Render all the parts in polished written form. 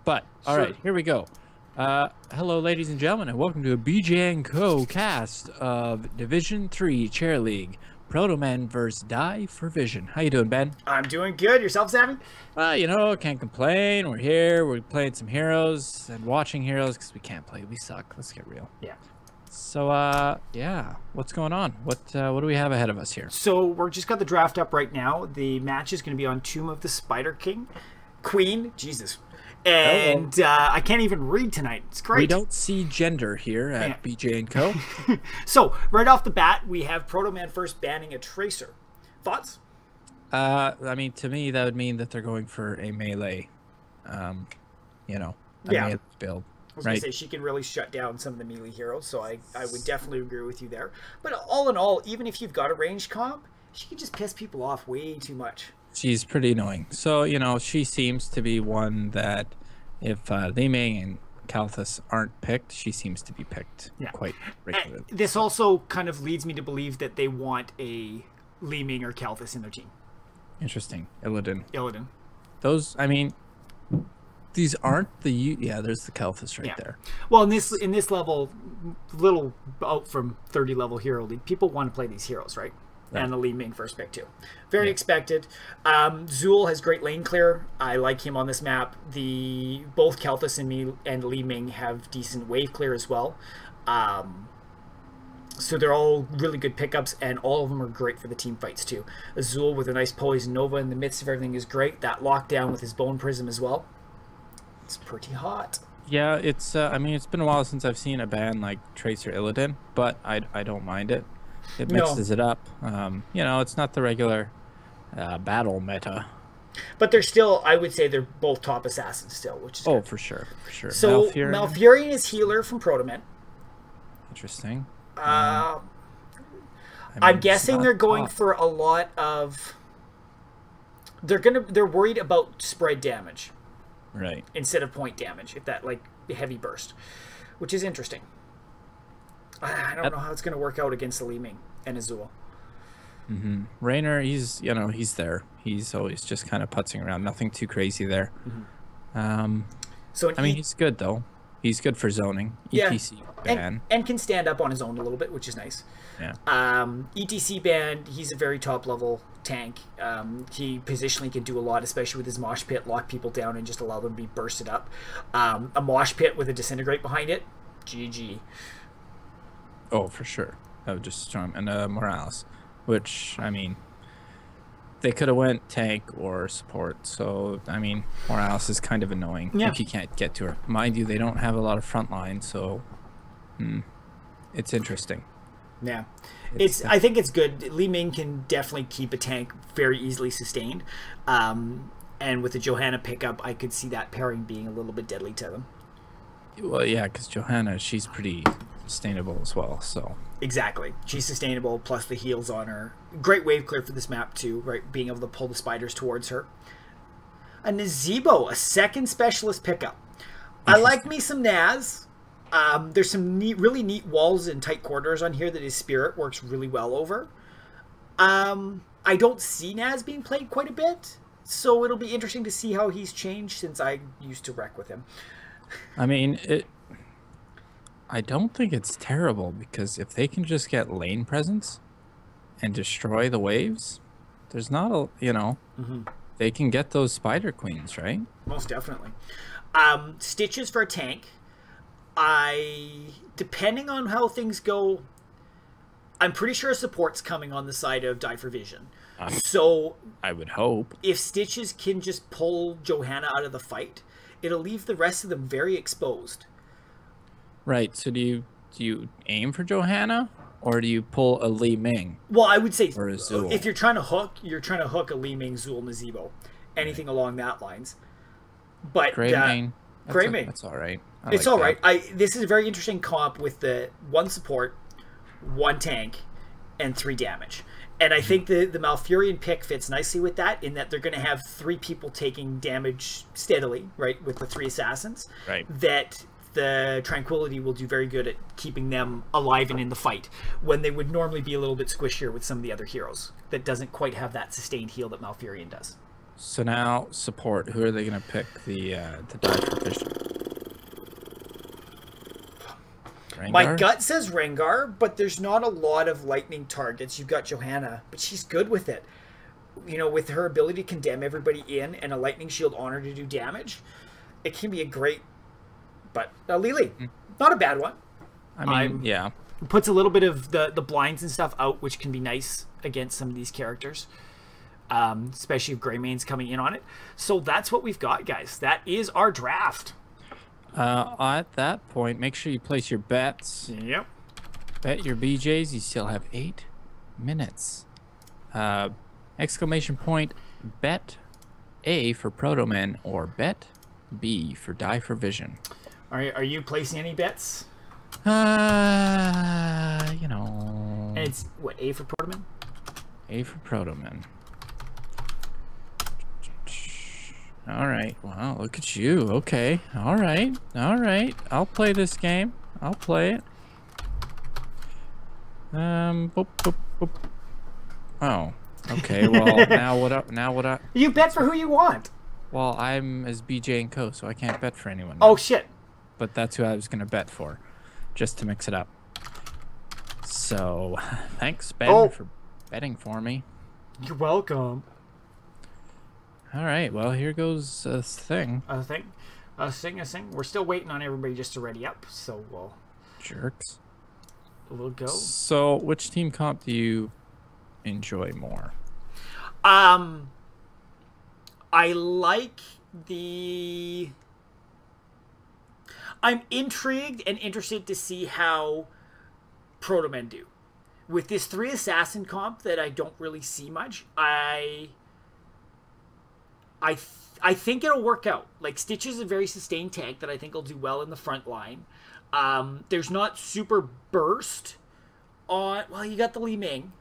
But all right, here we go. Hello, ladies and gentlemen, and welcome to a BJ & Co. cast of Division 3 Chair League. ProtoMen versus Die for Vision. How you doing, Ben? I'm doing good. Yourself, Sammy? You know, can't complain. We're here. We're playing some heroes and watching heroes because we can't play. We suck. Let's get real. Yeah. So, yeah. What's going on? What do we have ahead of us here? So we're just got the draft up right now. The match is going to be on Tomb of the Spider Queen. Jesus. And I can't even read tonight. It's great. We don't see gender here at BJ & Co. So, right off the bat, we have ProtoMen first banning a Tracer. Thoughts? I mean, to me, that would mean that they're going for a melee, melee build. I was going to say, she can really shut down some of the melee heroes, so I would definitely agree with you there. But all in all, even if you've got a ranged comp, she can just piss people off way too much. She's pretty annoying. So, you know, she seems to be one that if Li Ming and Kalthus aren't picked, she seems to be picked quite regularly. This also kind of leads me to believe that they want a Li Ming or Kalthus in their team. Interesting. Illidan. Those, I mean, these aren't the... Yeah, there's the Kalthus right there. Well, in this level, little out from 30 level hero league, people want to play these heroes, right? And the Li Ming first pick too. Very expected. Zul has great lane clear. I like him on this map. Both Kalthus and Li Ming have decent wave clear as well. So they're all really good pickups, and all of them are great for the team fights too. Azul with a nice Poison Nova in the midst of everything is great. That lockdown with his Bone Prism as well. It's pretty hot. Yeah, it's. I mean, it's been a while since I've seen a ban like Tracer Illidan, but I don't mind it. It mixes it up. You know, it's not the regular battle meta. But they're still, I would say, they're both top assassins still, which is good. For sure. So Malfurion is healer from ProtoMen. Interesting. I'm guessing they're going for a lot of. They're worried about spread damage, right? Instead Instead of point damage, if that like heavy burst, which is interesting. I don't know how it's going to work out against the Li Ming and Azul. Raynor, he's there. He's always just kind of putzing around. Nothing too crazy there. So I mean, he's good though. He's good for zoning. ETC ban. And can stand up on his own a little bit, which is nice. Yeah. ETC ban, he's a very top level tank. He positionally can do a lot, especially with his mosh pit, lock people down and just allow them to be bursted up. A mosh pit with a disintegrate behind it, GG. Oh, for sure. That would just storm. And Morales, which, I mean, they could have went tank or support. So, I mean, Morales is kind of annoying if you can't get to her. Mind you, they don't have a lot of front line, so it's interesting. Yeah. I think it's good. Li Ming can definitely keep a tank very easily sustained. And with the Johanna pickup, I could see that pairing being a little bit deadly to them. Well, yeah, because Johanna, she's pretty sustainable as well, so. Exactly. She's sustainable, plus the heals on her. Great wave clear for this map, too, right? Being able to pull the spiders towards her. A Nazebo, a second specialist pickup. I like me some Naz. There's some really neat walls and tight corridors on here that his spirit works really well over. I don't see Naz being played quite a bit, so it'll be interesting to see how he's changed since I used to wreck with him. I mean, I don't think it's terrible, because if they can just get lane presence and destroy the waves, there's not a, they can get those spider queens, right? Most definitely. Stitches for a tank. Depending on how things go, I'm pretty sure support's coming on the side of Die for Vision. So I would hope if Stitches can just pull Johanna out of the fight, it'll leave the rest of them very exposed. Right. So do you aim for Johanna, or do you pull a Li Ming? Well, I would say if you're trying to hook, a Li Ming, Zul, Nazebo, anything along that lines. But Grey Mane. That's all right. It's all right. This is a very interesting comp with the 1 support, 1 tank, and 3 damage. And I think the Malfurion pick fits nicely with that, in that they're going to have 3 people taking damage steadily, right, with the 3 assassins. Right. That the Tranquility will do very good at keeping them alive and in the fight, when they would normally be a little bit squishier with some of the other heroes that doesn't quite have that sustained heal that Malfurion does. So now support. Who are they gonna pick the die for vision? My Rengar? gut says Rengar, but there's not a lot of lightning targets. You've got Johanna, but she's good with it. You know, with her ability to condemn everybody in and a lightning shield on her to do damage, it can be a great. But Lily, not a bad one. I mean, yeah. Puts a little bit of the blinds and stuff out, which can be nice against some of these characters, especially if Greymane's coming in on it. So that's what we've got, guys. That is our draft. At that point, make sure you place your bets. Yep. Bet your BJs. You still have 8 minutes. Exclamation point, bet A for ProtoMen or bet B for Die for Vision. Are you placing any bets? You know. And it's, what, A for ProtoMen? A for ProtoMen. All right. Wow, look at you. Okay. All right. All right. I'll play this game. I'll play it. Boop, boop, boop. Oh. Okay. Well, now what? You bet for who you want. Well, I'm as BJ and Co, so I can't bet for anyone. Oh shit. But that's who I was gonna bet for, just to mix it up. So, thanks Ben for betting for me. You're welcome. All right, well, here goes a thing. A thing. We're still waiting on everybody just to ready up, so Jerks. We'll go. So, which team comp do you enjoy more? I like the... I'm intrigued and interested to see how ProtoMen do. With this 3 assassin comp that I don't really see much, I think it'll work out. Like, Stitch is a very sustained tank that I think will do well in the front line. There's not super burst on... Well, you got the Li Ming.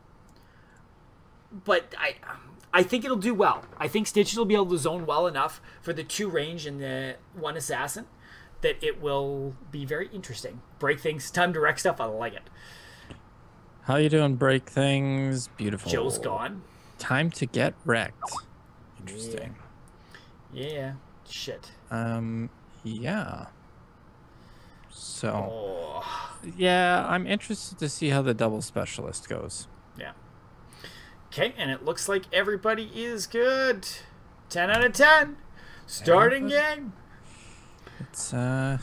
But I think it'll do well. I think Stitch will be able to zone well enough for the 2 range and the 1 assassin that it will be very interesting. Break things. Time to wreck stuff. I like it. How you doing, break things? Beautiful. Joe's gone. Time to get wrecked. Interesting. Yeah. Shit. Yeah. So, yeah, I'm interested to see how the double specialist goes. Yeah. Okay, and it looks like everybody is good. 10 out of 10. Starting game. It's a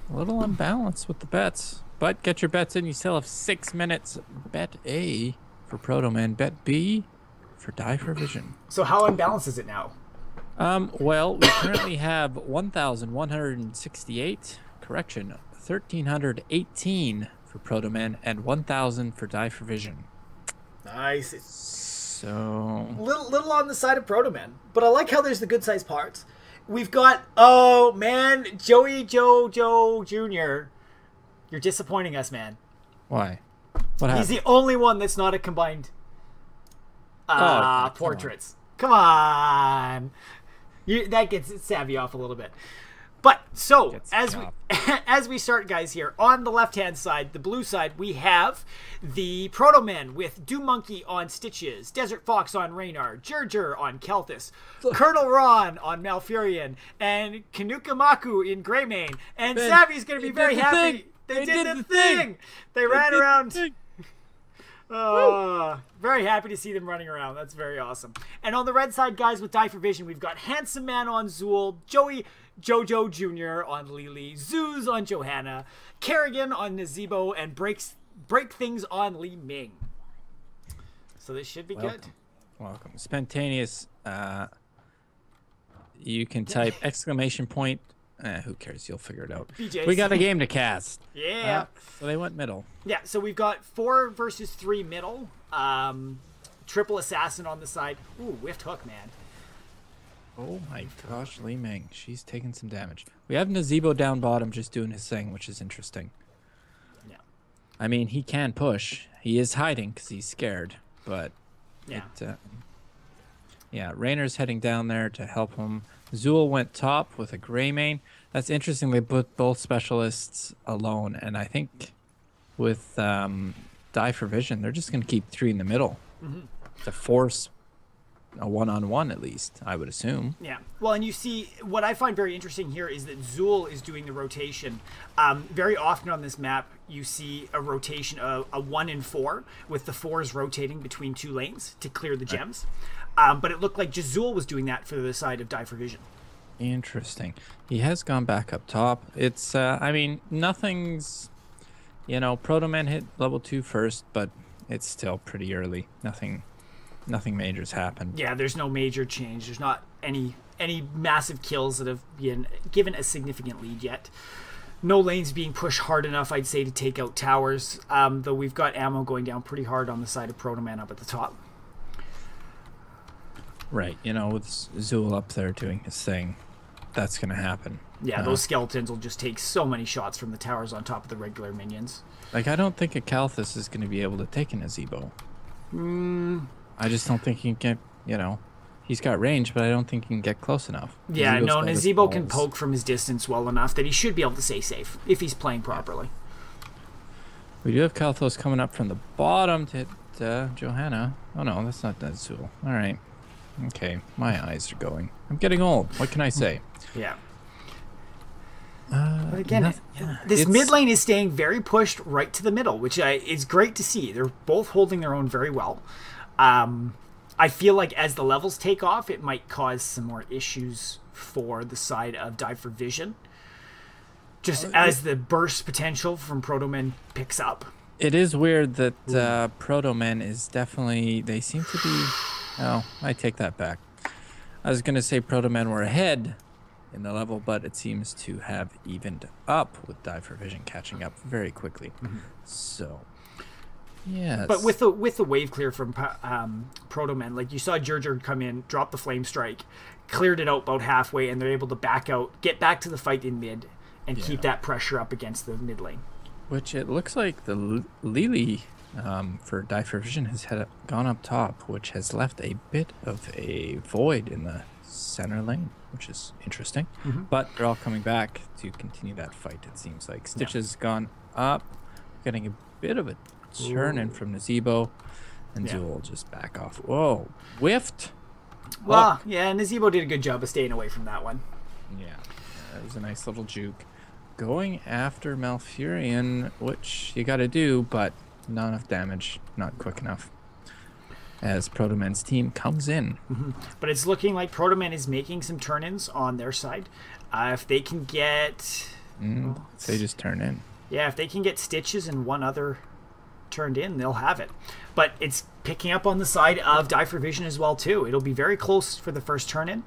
little unbalanced with the bets. But get your bets in. You still have 6 minutes. Bet A for ProtoMen. Bet B for Die for Vision. So how unbalanced is it now? Well, we currently have 1,168. Correction, 1,318 for ProtoMen and 1,000 for Die for Vision. Nice. So little on the side of ProtoMen, but I like how there's the good sized parts. We've got, oh man, Joe Jr. You're disappointing us, man. Why? What happened? He's the only one that's not a combined portraits. Come on. That gets Savvy off a little bit. But so as we start, guys, here on the left-hand side, the blue side, we have the ProtoMen with Doom Monkey on Stitches, Desert Fox on Raynar, Jurger on Kelthus, Colonel Ron on Malfurion, and Kanukamaku in Greymane. And Savvy's going to be very happy. They did the thing. They ran around. Very happy to see them running around. That's very awesome. And on the red side, guys, with Die for Vision, we've got Handsome Man on Zool, Jojo Jr. on Lily, Zeus on Johanna, Kerrigan on Nazebo, and Break Things on Li Ming. So this should be good. Welcome. Spontaneous. You can type exclamation point. Who cares? You'll figure it out. BJ's. We got a game to cast. Yeah. So they went middle. Yeah, so we've got 4 versus 3 middle. Triple assassin on the side. Ooh, whiffed hook, man. Oh my gosh, Li Ming. She's taking some damage. We have Nazebo down bottom just doing his thing, which is interesting. Yeah. I mean, he can push. He is hiding because he's scared. But, yeah. Yeah, Raynor's heading down there to help him. Zool went top with a Greymane. That's interesting. They put both specialists alone. And I think with Die for Vision, they're just going to keep 3 in the middle to force a one-on-one at least, I would assume. Yeah. Well, and you see, what I find very interesting here is that Zool is doing the rotation. Very often on this map, you see a rotation of a 1 and 4, with the 4s rotating between 2 lanes to clear the gems. But it looked like just Zool was doing that for the side of Die for Vision. Interesting. He has gone back up top. It's, I mean, nothing's, you know, ProtoMen hit level 2 first, but it's still pretty early. Nothing major's happened. Yeah, there's no major change. There's not any massive kills that have been given a significant lead yet. No lanes being pushed hard enough, I'd say, to take out towers, though we've got ammo going down pretty hard on the side of ProtoMen up at the top. Right, you know, with Zool up there doing his thing, that's going to happen. Yeah, those skeletons will just take so many shots from the towers on top of the regular minions. Like, I don't think Abathurs is going to be able to take an Azebo. I just don't think he can get, you know, he's got range, but I don't think he can get close enough. Yeah, no, Nazebo can poke from his distance well enough that he should be able to stay safe if he's playing properly. We do have Kalthos coming up from the bottom to hit Johanna. Oh, no, that's not that Zool. All right. Okay, my eyes are going. I'm getting old. What can I say? Yeah. But again, this mid lane is staying very pushed right to the middle, which is great to see. They're both holding their own very well. I feel like as the levels take off, it might cause some more issues for the side of Die for Vision. Just as the burst potential from ProtoMen picks up. It is weird that ProtoMen is definitely... They seem to be... Oh, I take that back. I was going to say ProtoMen were ahead in the level, but it seems to have evened up with Die for Vision catching up very quickly. So, yeah. But with the wave clear from ProtoMen, like you saw Jurger come in, drop the flame strike, cleared it out about halfway, and they're able to back out, get back to the fight in mid, and keep that pressure up against the mid lane. Which it looks like the Lily for Die for Vision has gone up top, which has left a bit of a void in the center lane, which is interesting. But they're all coming back to continue that fight, it seems like. Stitch has gone up, getting a bit of a turn in from Nazebo, and Zool will just back off. Whoa, whiffed. Well, yeah, Nazebo did a good job of staying away from that one. Yeah, that was a nice little juke. Going after Malfurion, which you got to do, but not enough damage, not quick enough. As ProtoMen's team comes in. But it's looking like ProtoMen is making some turn-ins on their side. If they can get... they just turn in. Yeah, if they can get Stitches and one other turned in, they'll have it. But it's picking up on the side of Die for Vision as well, too. It'll be very close for the first turn-in.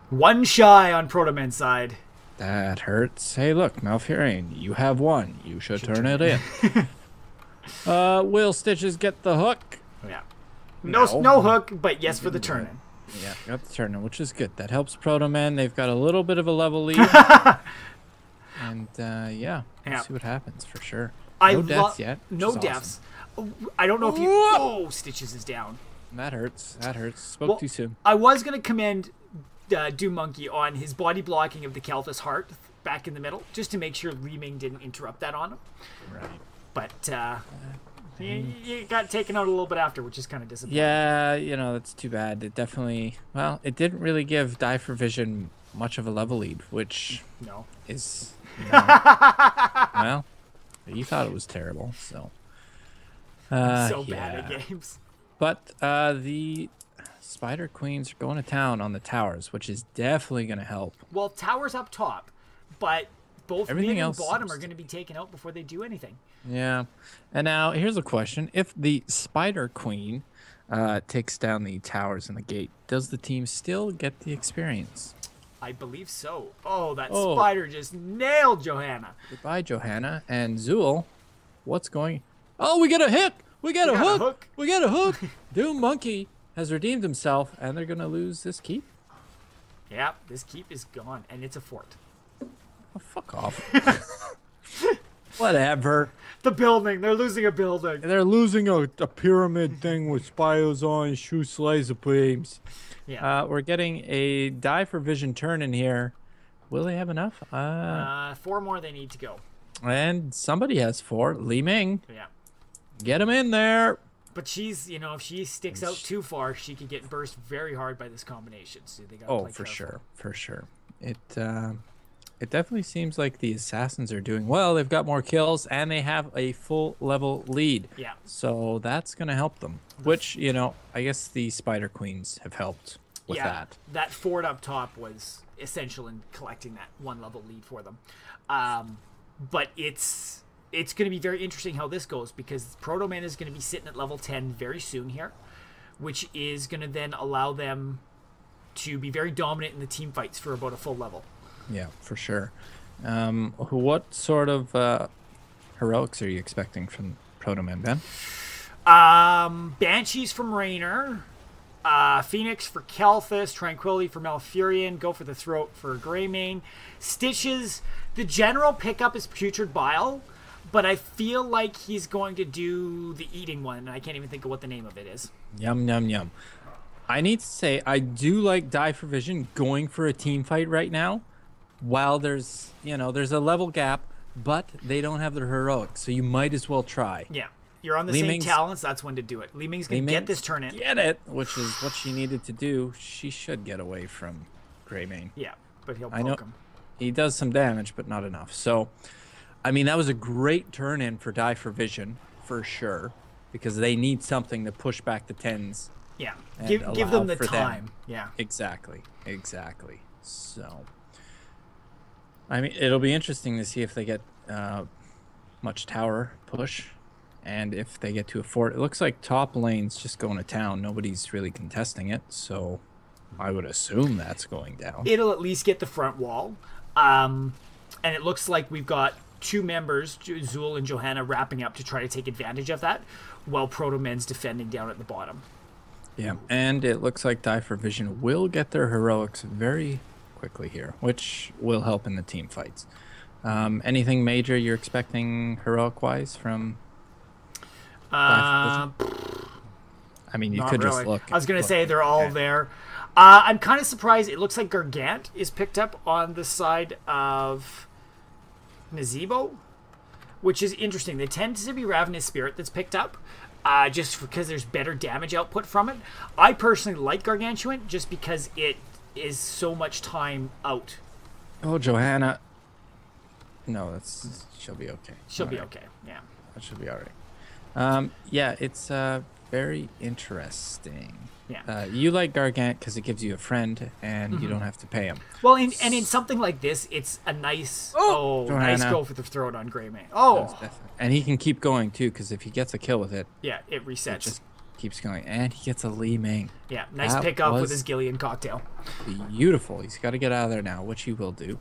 One shy on ProtoMen's side. That hurts. Hey, look, Malfurion, you have one. You should turn it in. Will Stitches get the hook? Yeah. No hook, but yes for the turn-in. Yeah, got the turn-in, which is good. That helps ProtoMen. They've got a little bit of a level lead. And, yeah, we'll see what happens for sure. No deaths yet. No deaths. Awesome. I don't know if you... Oh, Stitches is down. That hurts. That hurts. Spoke too soon. I was going to commend Doom Monkey on his body blocking of the Kalthus heart back in the middle, just to make sure Li Ming didn't interrupt that on him. Right. But he got taken out a little bit after, which is kind of disappointing. Yeah, you know, that's too bad. It definitely, well, it didn't really give Die for Vision much of a level lead, which is, you know, well, you thought it was terrible, so. So bad at games. But the Spider Queens are going to town on the towers, which is definitely going to help. Well, towers up top, but both mid and bottom are going to be taken out before they do anything. Yeah. And now here's a question. If the Spider Queen takes down the towers and the gate, does the team still get the experience? I believe so. Oh, that spider just nailed Johanna. Goodbye, Johanna. And Zool, what's going... Oh, we get a hit! We get a hook! We get a hook! Doom Monkey has redeemed himself, and they're going to lose this keep? Yeah, this keep is gone, and it's a fort. Oh, fuck off. Whatever. The building. They're losing a building. They're losing a pyramid thing with spires on, shoot laser beams. Yeah. We're getting a Die for Vision turn in here. Will they have enough? 4 more they need to go. And somebody has 4. Li Ming. Yeah. Get him in there. But she's, you know, if she sticks out too far, she could get burst very hard by this combination. So they got to play for careful. sure, for sure. It definitely seems like the assassins are doing well. They've got more kills and they have a full level lead. Yeah. So that's going to help them. Which, you know, I guess the Spider Queens have helped with that. That fort up top was essential in collecting that 1 level lead for them. But it's going to be very interesting how this goes, because ProtoMen is going to be sitting at level 10 very soon here, which is going to then allow them to be very dominant in the team fights for about a full level. Yeah, for sure. What sort of heroics are you expecting from ProtoMen, Ben? Banshees from Raynor, Phoenix for Kelthus, Tranquility for Malfurion, Go for the Throat for Greymane, Stitches. The general pickup is Putrid Bile, but I feel like he's going to do the eating one. I can't even think of what the name of it is. Yum, yum, yum. I need to say, I do like Die for Vision going for a team fight right now. While there's, you know, there's a level gap, but they don't have their heroics, so you might as well try. Yeah. You're on the same talents, that's when to do it. Li Ming's going to get this turn in. Get it, which is what she needed to do. She should get away from Greymane. Yeah, but he'll poke him. He does some damage, but not enough. So, I mean, that was a great turn in for Die for Vision, for sure, because they need something to push back the 10s. Yeah, give them the time. Yeah. Exactly. So, I mean, it'll be interesting to see if they get much tower push, and if they get to a fort. It looks like top lane's just going to town. Nobody's really contesting it, so I would assume that's going down. It'll at least get the front wall, and it looks like we've got 2 members, Zul and Johanna, wrapping up to try to take advantage of that, while ProtoMen's defending down at the bottom. Yeah, and it looks like Die for Vision will get their heroics very quickly here, which will help in the team fights. Anything major you're expecting heroic-wise from Die for Vision? I mean, you could really just look. I was going to say they're all there. I'm kind of surprised. It looks like Gargant is picked up on the side of Nazebo, which is interesting. They tend to be Ravenous Spirit that's picked up, just because there's better damage output from it. I personally like Gargantuan just because it is so much time out. Oh, Johanna. No, she'll be okay. She'll be okay, yeah. That should be all right. Yeah, it's very interesting. Yeah. You like Gargant because it gives you a friend and you don't have to pay him. Well, and in something like this, it's a nice nice go for the throat on Greymane. Oh, and he can keep going too, because if he gets a kill with it, yeah, it resets. It just keeps going, and he gets a Li Ming. Yeah, nice pick up with his Gillian cocktail. Beautiful. He's got to get out of there now, which he will do.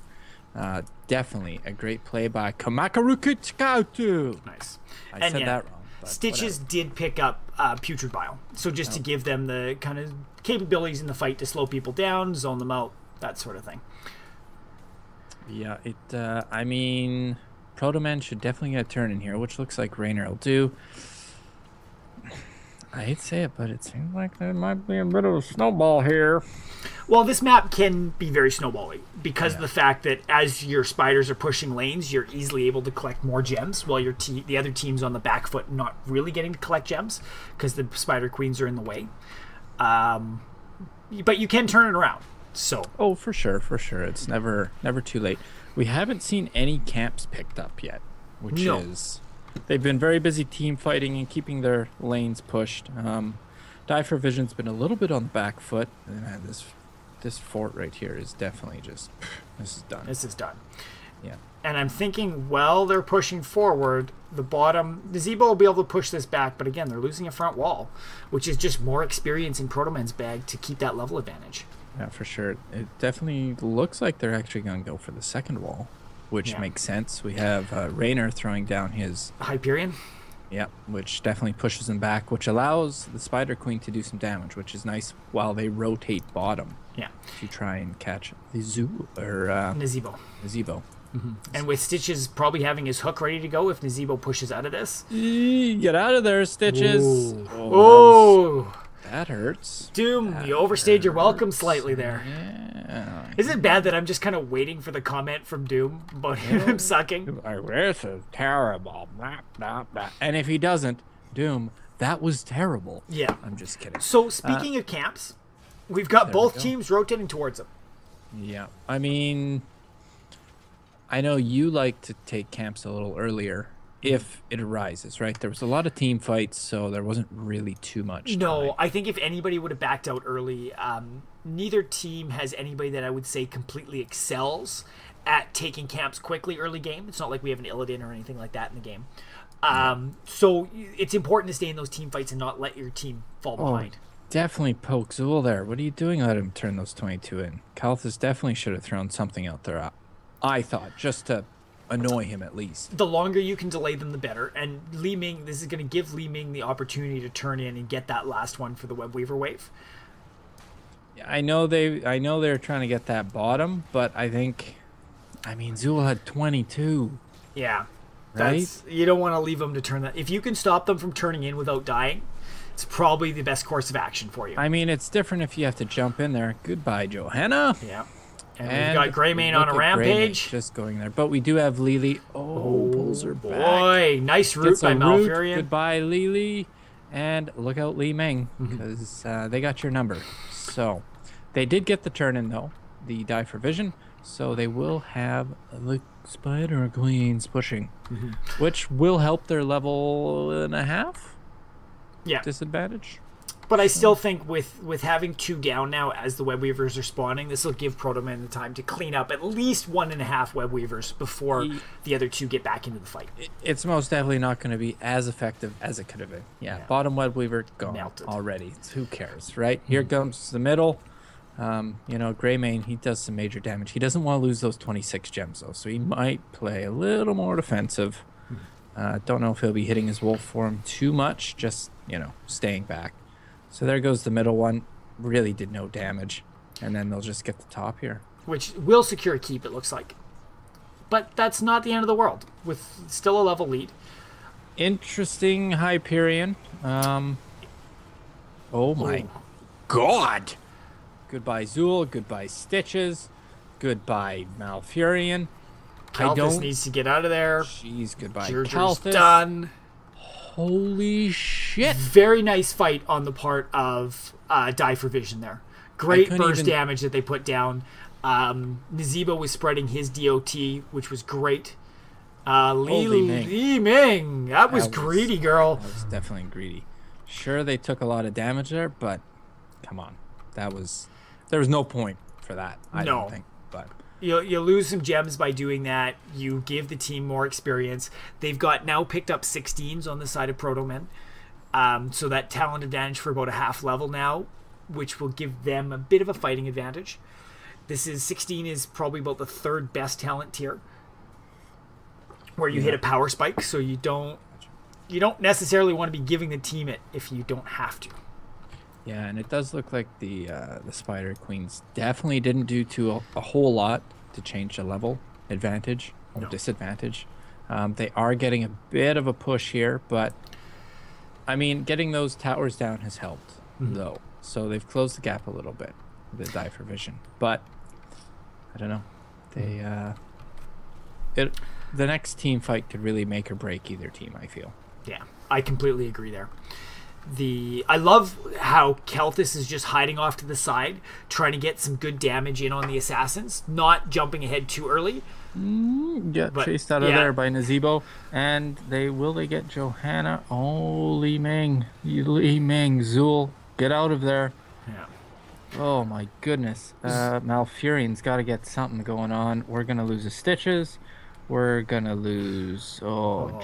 Definitely a great play by Kamakarukuchikautu. Nice. I said that wrong. Stitches did pick up Putrid Bile, so just to give them the kind of capabilities in the fight to slow people down, zone them out, that sort of thing. Yeah, I mean, ProtoMen should definitely get a turn in here, which looks like Raynor will do. I hate to say it, but it seems like there might be a bit of a snowball here. Well, this map can be very snowbally because of the fact that as your spiders are pushing lanes, you're easily able to collect more gems while the other team's on the back foot not really getting to collect gems because the spider queens are in the way. But you can turn it around. So. Oh, for sure. It's never too late. We haven't seen any camps picked up yet, which is... They've been very busy team fighting and keeping their lanes pushed. Die for Vision's been a little bit on the back foot. This fort right here is definitely just... This is done. Yeah. And I'm thinking, well, they're pushing forward. The bottom... Nazebo will be able to push this back, but again, they're losing a front wall, which is just more experience in ProtoMen's bag to keep that level advantage. Yeah, for sure. It definitely looks like they're actually going to go for the second wall, which makes sense. We have Raynor throwing down his... Hyperion? Yeah, which definitely pushes them back, which allows the Spider Queen to do some damage, which is nice while they rotate bottom. Yeah. To try and catch the Nazebo. Mm-hmm. And with Stitches probably having his hook ready to go if Nazebo pushes out of this. Get out of there, Stitches. Oh, that hurts. Doom, you overstayed your welcome slightly there. Yeah. Is it bad that I'm just kind of waiting for the comment from Doom about him sucking? This is terrible. And if he doesn't, Doom, That was terrible. Yeah. I'm just kidding. So speaking of camps, we've got both go. teams rotating towards them. Yeah. I mean, I know you like to take camps a little earlier if it arises, right? There was a lot of team fights, so there wasn't really too much No, time. I think if anybody would have backed out early, neither team has anybody that I would say completely excels at taking camps quickly early game. It's not like we have an Illidan or anything like that in the game. So it's important to stay in those team fights and not let your team fall behind. Definitely poke Zool there. What are you doing? Let him turn those 22 in. Kalthus definitely should have thrown something out there, I thought, just to annoy him at least. The longer you can delay them, the better. And Li Ming, this is going to give Li Ming the opportunity to turn in and get that last one for the Web Weaver wave. I know they're trying to get that bottom, but I mean, Zool had 22. Yeah. Right? You don't want to leave them to turn that. If you can stop them from turning in without dying, it's probably the best course of action for you. I mean, it's different if you have to jump in there. Goodbye, Johanna. Yeah. And we've got Greymane on a rampage. Just going there. But we do have Lily. Oh, pulls her back. Boy, nice root by Malfurion. Goodbye, Lily. And look out, Li Ming, because they got your number. So they did get the turn in, though, the die for vision. So they will have the Spider Queens pushing, which will help their level and a half disadvantage. But I still think with having 2 down now as the Web Weavers are spawning, this will give ProtoMen the time to clean up at least 1.5 Web Weavers before the other 2 get back into the fight. It's most definitely not going to be as effective as it could have been. Yeah. Bottom Web Weaver gone Melted. already. Who cares, right? Here comes the middle. Greymane, he does some major damage. He doesn't want to lose those 26 gems, though, so he might play a little more defensive. Don't know if he'll be hitting his wolf form too much, just, staying back. So there goes the middle one. Really did no damage. And then they'll just get the top here. Which will secure a keep, it looks like. But that's not the end of the world, with still a level lead. Interesting Hyperion. Oh my god! Goodbye Zool, goodbye Stitches, goodbye Malfurion. Kalthus needs to get out of there. Jeez, goodbye Kalthus. Done. Holy shit. Very nice fight on the part of Die for Vision there. Great burst damage that they put down. Nazeebo was spreading his DOT, which was great. Li Ming. That was greedy, girl. That was definitely greedy. Sure, they took a lot of damage there, but come on. There was no point for that, I don't think. But you lose some gems by doing that. You give the team more experience. They've got now picked up 16s on the side of ProtoMen. So that talent advantage for about a half level now, which will give them a bit of a fighting advantage. 16 is probably about the 3rd best talent tier, where you hit a power spike, so you don't necessarily want to be giving the team it if you don't have to. Yeah, and it does look like the Spider Queens definitely didn't do a whole lot to change the level advantage or disadvantage. They are getting a bit of a push here, but I mean, getting those towers down has helped, though. So they've closed the gap a little bit, the Die for Vision. But I don't know. The next team fight could really make or break either team, I feel. Yeah, I completely agree there. I love how Kalthus is just hiding off to the side, trying to get some good damage in on the assassins, not jumping ahead too early. Chased out of there by Nazeebo. And they get Johanna. Oh, Li Ming. Zool, get out of there. Yeah. Oh my goodness. Malfurion's got to get something going on. We're going to lose the Stitches. We're going to lose...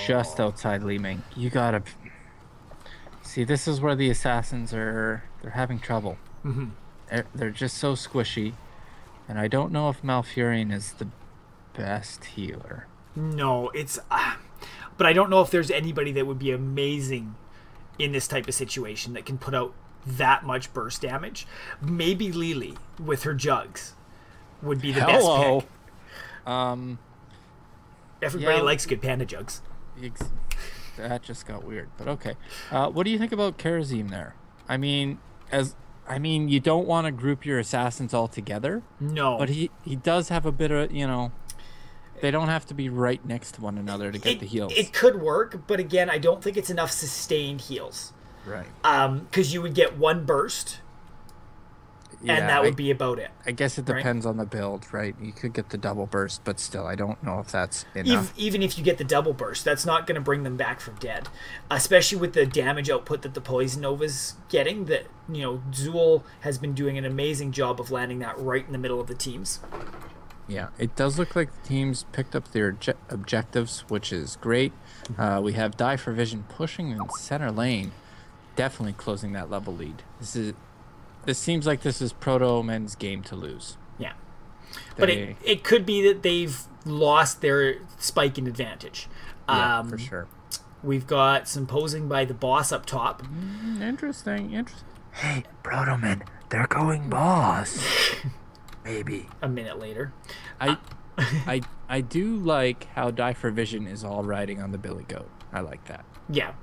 just outside Li Ming. You got to... See, this is where the assassins they're having trouble. They're just so squishy. And I don't know if Malfurion is the best healer. No, it's... but I don't know if there's anybody that would be amazing in this type of situation that can put out that much burst damage. Maybe Lily with her jugs would be the best pick. Everybody likes good panda jugs. That just got weird, but okay. What do you think about Karazim there? I mean, you don't want to group your assassins all together. No. But he does have a bit of, they don't have to be right next to one another to get the heals. It could work, but again, I don't think it's enough sustained heals. Right. Because you would get one burst, Yeah, and that would be about it. I guess it right? depends on the build, right? You could get the double burst, but still, I don't know if that's enough. Even if you get the double burst, that's not going to bring them back from dead, especially with the damage output that the Poison Nova's getting. That Zool has been doing an amazing job of landing that right in the middle of the teams. Yeah, it does look like the teams picked up their objectives, which is great. We have Die for Vision pushing in center lane, definitely closing that level lead. This seems like this is ProtoMen's game to lose. Yeah. But it could be that they've lost their spike in advantage. Yeah, for sure. We've got some posing by the boss up top. Interesting. Hey, ProtoMen, they're going boss. Maybe. A minute later. I do like how Die for Vision is all riding on the Billy Goat. I like that. Yeah.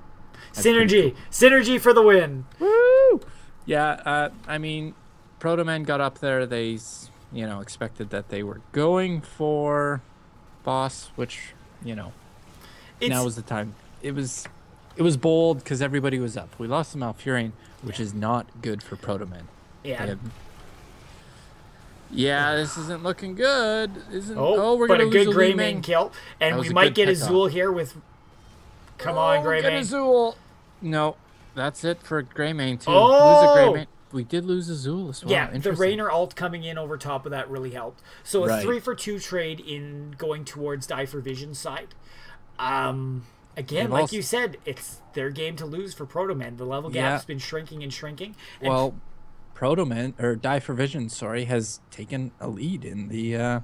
Synergy. Cool. Synergy for the win. Woo! Yeah, I mean, ProtoMen got up there. They, expected that they were going for boss, which, now was the time. It was bold because everybody was up. We lost to Malfurion, which is not good for ProtoMen. Yeah. Yeah, this isn't looking good. We're going to lose a good Greymane kill. And we might get a Zool here with... Come on, Greymane. Get a Zool. No, that's it for Greymane, too. Oh! Lose a Greymane. We did lose a Zool as well. Yeah, the Raynor ult coming in over top of that really helped. So a 3-for-2 trade in going towards Die for Vision's side. Again, like you said, it's their game to lose for ProtoMen. The level gap's been shrinking and shrinking. Well, ProtoMen, or Die for Vision, sorry, has taken a lead in the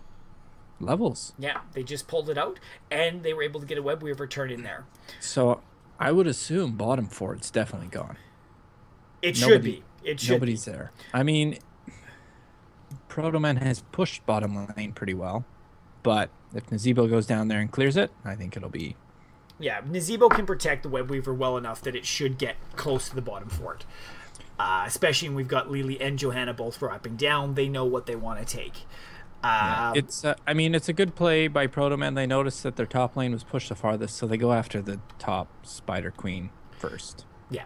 levels. Yeah, they just pulled it out, and they were able to get a Web Weaver turn in there. So I would assume bottom fort's definitely gone. It should be. Nobody's there. I mean, ProtoMen has pushed bottom lane pretty well, but if Nazeebo goes down there and clears it, I think it'll be... Yeah, Nazeebo can protect the Web Weaver well enough that it should get close to the bottom fort. Especially when we've got Lily and Johanna both dropping down. They know what they want to take. It's a good play by ProtoMen. They noticed that their top lane was pushed the farthest, so they go after the top Spider Queen first. Yeah.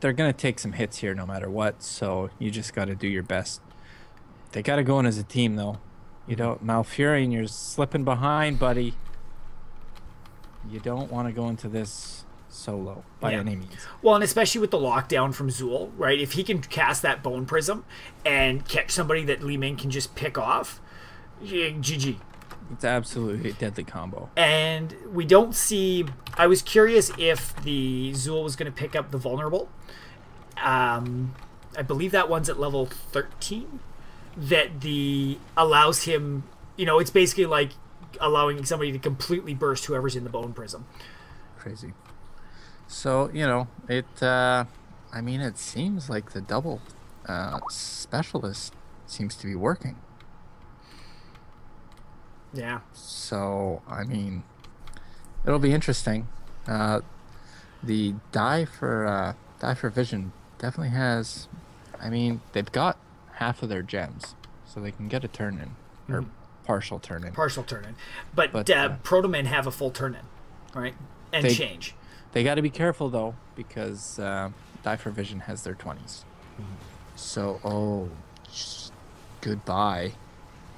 They're going to take some hits here no matter what, so you just got to do your best. They got to go in as a team, though. Malfurion, you're slipping behind, buddy. You don't want to go into this solo by any means. Well, and especially with the lockdown from Zool, right? If he can cast that Bone Prism and catch somebody that Li Ming can just pick off, GG. It's absolutely a deadly combo. And we don't see... I was curious if the Zool was going to pick up the Vulnerable. I believe that one's at level 13. That allows him... it's basically like allowing somebody to completely burst whoever's in the Bone Prism. Crazy. So, it seems like the double specialist seems to be working. Yeah. So, it'll be interesting. The Die for Vision definitely has... they've got half of their gems, so they can get a turn in. Or partial turn in. But ProtoMen have a full turn in, right? And change. They got to be careful, though, because Die for Vision has their 20s. So, goodbye.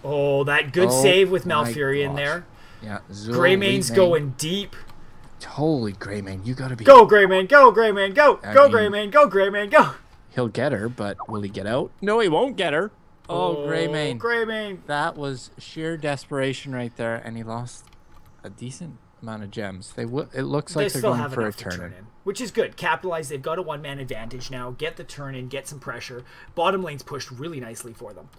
Oh, that good save with Malfurion there. Yeah. Greymane's going deep. Holy Greymane, you got to be... Go, Greymane, go, Greymane, go! Greymane, go, Greymane, go! He'll get her, but will he get out? No, he won't get her. Oh, Greymane. Greymane. That was sheer desperation right there, and he lost a decent amount of gems. It looks like they're going for a turn in. Which is good. Capitalize. They've got a one-man advantage now. Get the turn in, get some pressure. Bottom lane's pushed really nicely for them.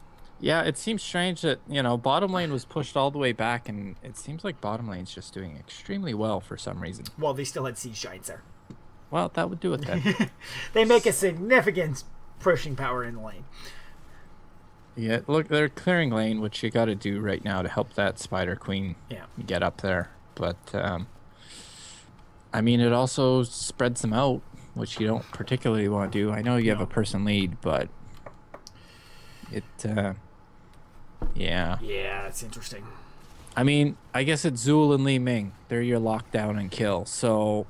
Yeah, it seems strange that, bottom lane was pushed all the way back, and it seems like bottom lane's just doing extremely well for some reason. Well, they still had Siege Giants there. Well, that would do it then. They make a significant pushing power in the lane. Yeah, look, they're clearing lane, which you got to do right now to help that Spider Queen get up there. But, it also spreads them out, which you don't particularly want to do. I know you have a person lead, but it, yeah. Yeah, it's interesting. I guess it's Zool and Li Ming. They're your lockdown and kill. So,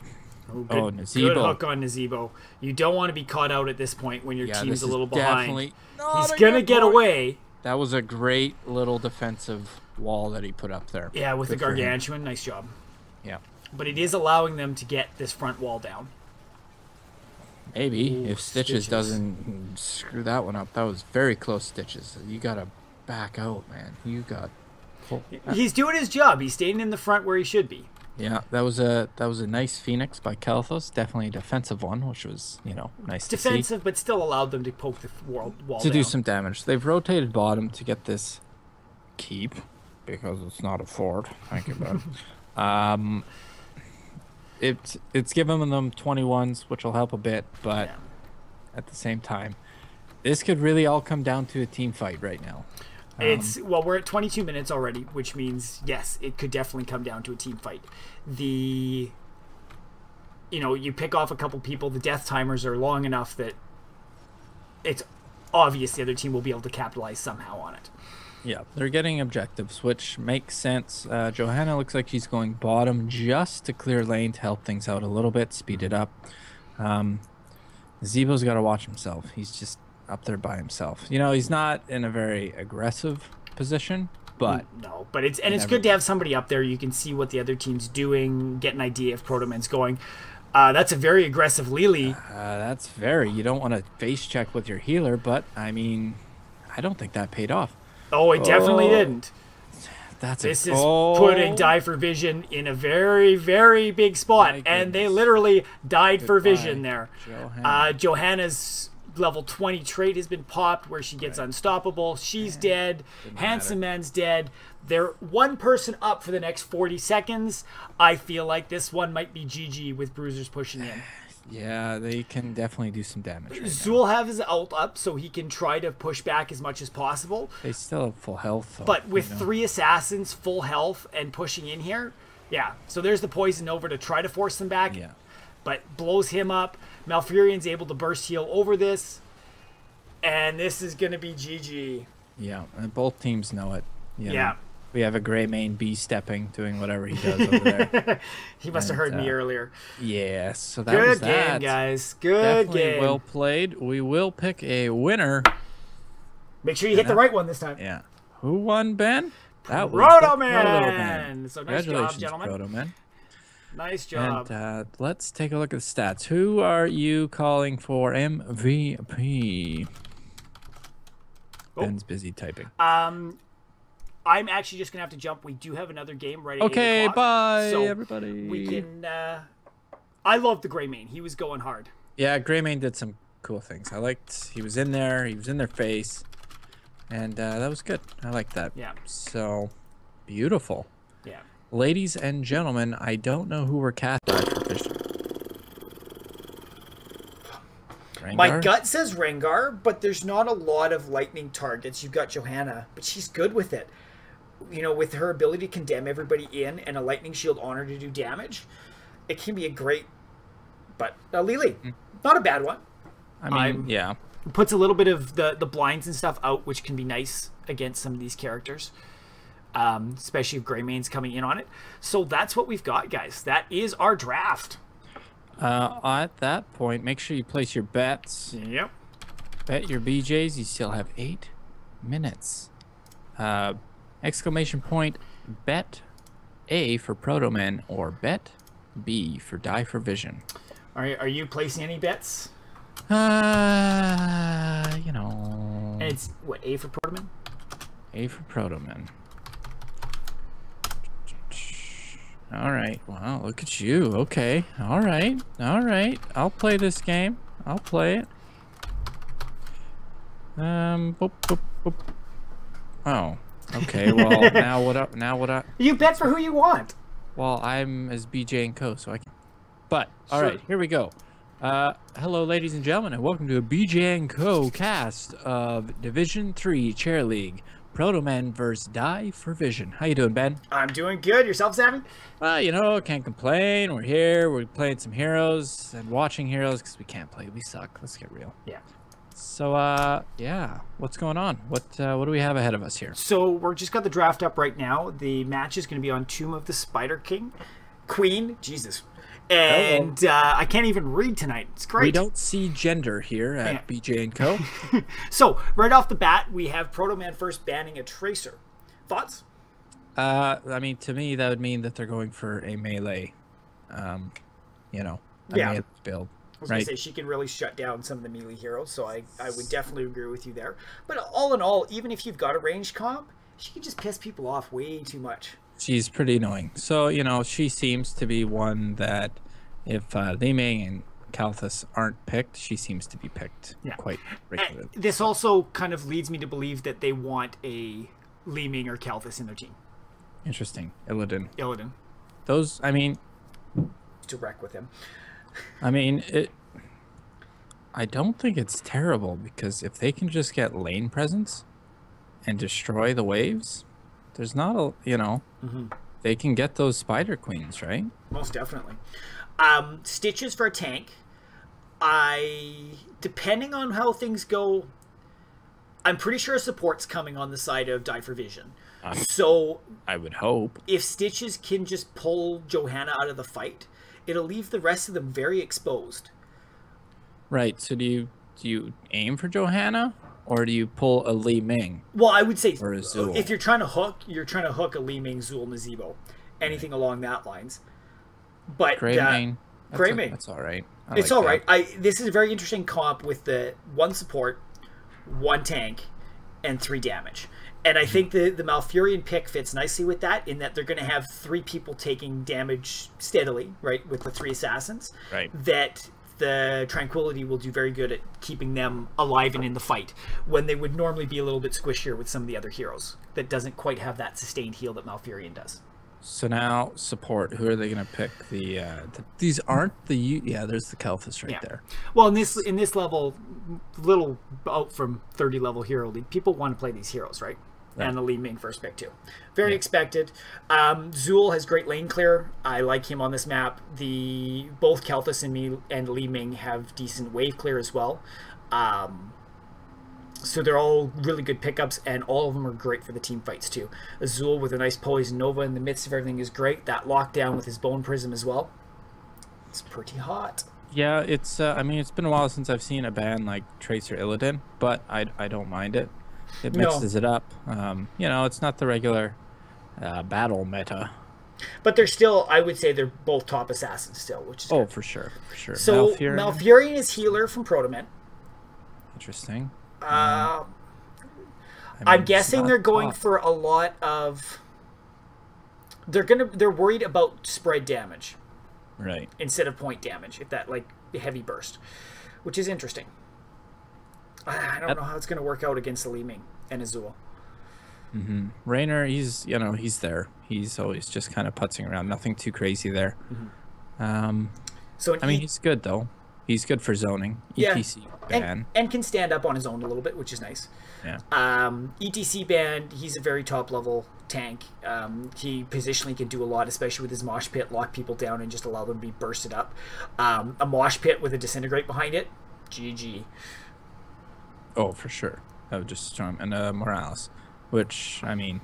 Oh, Oh, good Nazebo. hook on Nazebo. You don't want to be caught out at this point when your Yeah, team's this a is little behind. definitely He's not a gonna good get point. away. That was a great little defensive wall that he put up there. Yeah, with Good the for him. gargantuan. Nice job. Yeah. But it is allowing them to get this front wall down. Maybe Ooh, if Stitches doesn't screw that one up. That was very close, Stitches. You gotta back out, man. You got. He's doing his job. He's staying in the front where he should be. Yeah, that was a nice Phoenix by Kalthos. Definitely a defensive one, which was nice to see. Defensive, but still allowed them to poke the wall To down. do some damage. They've rotated bottom to get this keep because it's not a fort. Thank you, bud. It's given them 21s, which will help a bit, but at the same time, this could really all come down to a team fight right now. We're at 22 minutes already, which means yes, it could definitely come down to a team fight. You pick off a couple people, the death timers are long enough that it's obvious the other team will be able to capitalize somehow on it. Yeah, they're getting objectives, which makes sense. Johanna looks like she's going bottom just to clear lane to help things out a little bit, speed it up. Zebo's got to watch himself. He's just up there by himself. He's not in a very aggressive position, but no, but it's good to have somebody up there. You can see what the other team's doing, get an idea if ProtoMen's going. That's a very aggressive Lily. You don't want to face check with your healer, but I mean, I don't think that paid off. Oh, it definitely didn't. This is putting Die for Vision in a very, very big spot, and they literally died for Vision there. Johanna's level 20 trait has been popped where she gets unstoppable. She's dead. Handsome Man's dead. They're one person up for the next 40 seconds. I feel like this one might be GG with Bruisers pushing in. Yeah, they can definitely do some damage. Zool have his ult up so he can try to push back as much as possible. They still have full health, though, but with 3 assassins full health and pushing in here, yeah. So there's the poison over to try to force them back. Yeah. But blows him up. Malfurion's able to burst heal over this. And this is going to be GG. Yeah, and both teams know it. Yeah. We have a gray main B stepping, doing whatever he does over there. He must have heard me earlier. Yeah, so that was that. Good game, guys. Good game. Well played. We will pick a winner. Make sure you hit the right one this time. Yeah. Who won, Ben? That was ProtoMen. So nice job, gentlemen. ProtoMen. Nice job. And let's take a look at the stats. Who are you calling for MVP? Ben's busy typing. I'm actually just going to have to jump. We do have another game right at 8 Okay, o'clock, bye, so everybody. We can... I love the Grey Mane. He was going hard. Yeah, Greymane did some cool things. He was in there. He was in their face. And that was good. I liked that. Yeah. So, beautiful. Yeah. Ladies and gentlemen, I don't know who we're casting. My gut says Rengar, but there's not a lot of lightning targets. You've got Johanna, but she's good with it. With her ability to condemn everybody in and a lightning shield on her to do damage, it can be a great... But Lily, not a bad one. I mean, yeah. Puts a little bit of the blinds and stuff out, which can be nice against some of these characters. Especially if Greymane's coming in on it. So that's what we've got, guys. That is our draft. At that point, make sure you place your bets. Yep. Bet your BJs. You still have 8 minutes. Exclamation point, bet A for ProtoMen or bet B for Die for Vision. Are you placing any bets? And it's, what, A for ProtoMen? A for ProtoMen. All right. Wow, look at you. Okay. All right. All right. I'll play this game. I'll play it. Boop, boop, boop. Oh. Okay. Well, now what up? Now what up? You bet for who you want. Well, I'm as BJ and Co, so I can. But all right, here we go. Hello, ladies and gentlemen, and welcome to a BJ and Co cast of Division 3 Chair League. ProtoMen versus Die for Vision. How you doing, Ben? I'm doing good. Yourself, Sammy? Can't complain. We're here. We're playing some heroes and watching heroes because we can't play. We suck. Let's get real. Yeah. So, yeah. What's going on? What do we have ahead of us here? So we're just got the draft up right now. The match is going to be on Tomb of the Spider Queen. Jesus. Hello. And I can't even read tonight. It's great. We don't see gender here at BJ and Co. So, right off the bat, we have ProtoMen first banning a Tracer. Thoughts? I mean, to me, that would mean that they're going for a melee, a melee build. I was going to say, she can really shut down some of the melee heroes, so I would definitely agree with you there. But all in all, even if you've got a ranged comp, she can just piss people off way too much. She's pretty annoying. So, she seems to be one that if Li Ming and Kalthus aren't picked, she seems to be picked quite regularly. This also kind of leads me to believe that they want a Li Ming or Kalthus in their team. Interesting. Illidan. Those, I mean... To wreck with him. I mean, I don't think it's terrible, because if they can just get lane presence and destroy the waves, there's not a, they can get those spider queens, right? Most definitely. Stitches for a tank. Depending on how things go, I'm pretty sure support's coming on the side of Die for Vision. So I would hope if Stitches can just pull Johanna out of the fight, it'll leave the rest of them very exposed. Right. So do you aim for Johanna, or do you pull a Li Ming? Well, I would say if you're trying to hook a Li Ming, Zul, Nazeebo, anything along that lines. But Greymane. Greymane. That's all right. It's all right. This is a very interesting comp with the 1 support, 1 tank, and 3 damage. And I think the Malfurion pick fits nicely with that, in that they're going to have 3 people taking damage steadily, right, with the 3 assassins. Right. That the Tranquility will do very good at keeping them alive and in the fight, when they would normally be a little bit squishier with some of the other heroes that doesn't quite have that sustained heal that Malfurion does. So now support. Who are they going to pick? These aren't the there's the Kalthus right there. Well, in this level, little out from 30 level hero league, people want to play these heroes, right? And the Li Ming first pick too. Very expected. Zul has great lane clear. I like him on this map. Both Kalthus and Li Ming have decent wave clear as well. So they're all really good pickups, and all of them are great for the team fights too. Azul with a nice Poison Nova in the midst of everything is great. That lockdown with his Bone Prism as well. It's pretty hot. Yeah, it's I mean, it's been a while since I've seen a ban like Tracer Illidan, but I don't mind it. It mixes it up. It's not the regular battle meta. But they're still, I would say they're both top assassins still, which is good. For sure. So Malfurion is healer from ProtoMen. Interesting. I'm guessing they're going for a lot of. They're worried about spread damage, right? Instead of point damage, if that heavy burst, which is interesting. I don't know how it's going to work out against the Li Ming and Azul. Raynor, he's there. He's always just kind of putzing around. Nothing too crazy there. He's good though. He's good for zoning. ETC ban. And can stand up on his own a little bit, which is nice. Yeah. ETC ban, he's a very top level tank. He positionally can do a lot, especially with his mosh pit, lock people down and just allow them to be bursted up. A mosh pit with a disintegrate behind it, GG. Oh, for sure. That would just charm. And Morales, which, I mean,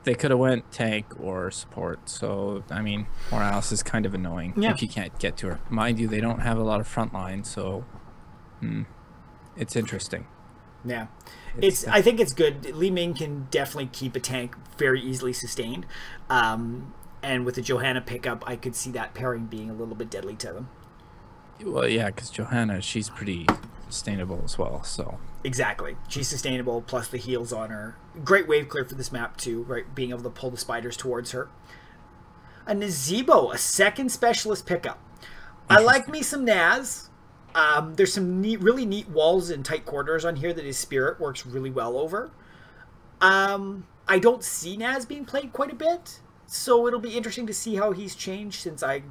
they could have went tank or support. So, I mean, Morales is kind of annoying if you can't get to her. Mind you, they don't have a lot of front line, so it's interesting. Yeah. I think it's good. Li Ming can definitely keep a tank very easily sustained. And with the Johanna pickup, I could see that pairing being a little bit deadly to them. Well, yeah, because Johanna, she's pretty sustainable as well, so. Exactly. She's sustainable, plus the heals on her. Great wave clear for this map too, right? Being able to pull the spiders towards her. A Nazeebo, a 2nd specialist pickup. I like me some Naz. There's some really neat walls and tight corridors on here that his spirit works really well over. I don't see Naz being played quite a bit, so it'll be interesting to see how he's changed since I